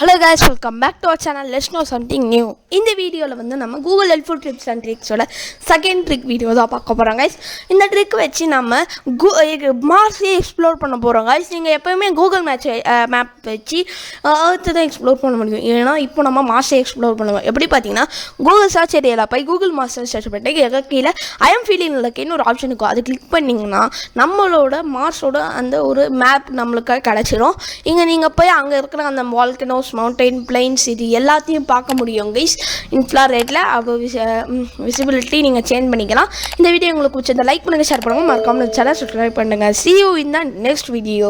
Hello guys, welcome back to our channel. Let's know something new. In the video நம்ம Google helpful tips and tricks ஓட second trick video தான் பார்க்க போறோம் guys. இந்த trick வச்சு நம்ம மார்ஸை எக்ஸ்ப்ளோர் பண்ண போறோம் guys. நீங்க எப்பவுமே கூகுள் மேப் வச்சு எர்த் தான் எக்ஸ்ப்ளோர் பண்ண முடியும். ஏன்னா இப்போ நம்ம மார்ஸை எக்ஸ்ப்ளோர் பண்ணுவோம். எப்படி பார்த்தீங்கன்னா கூகுள் சர்ச் ஏரியால போய் கூகுள் மார்ஸ் சர்ச் பண்ணிட்டு கீழே ஐ எம் ஃபீலிங் லக்கின்னு ஒரு ஆப்ஷன் இருக்கும். அதை கிளிக் பண்ணிங்கன்னா நம்மளோட மார்ஸோட அந்த ஒரு மேப் நம்மளுக்கு கிடைச்சிரும். இங்கே நீங்கள் போய் அங்கே இருக்கிற அந்த வால்கனோஸ் மவுண்டைன் பிளைன்ஸ் இது எல்லாத்தையும் பார்க்க முடியும் கைஸ். இன்ஃப்ராரெட்டில் அவ்வளோ விசிபிலிட்டி நீங்கள் சேஞ்ச் பண்ணிக்கலாம். இந்த வீடியோ உங்களுக்கு பிடிச்சதை லைக் பண்ணுங்கள், ஷேர் பண்ணுங்கள், மறக்காமல் சேனல் சப்ஸ்கிரைப் பண்ணுங்கள். See you in the next video.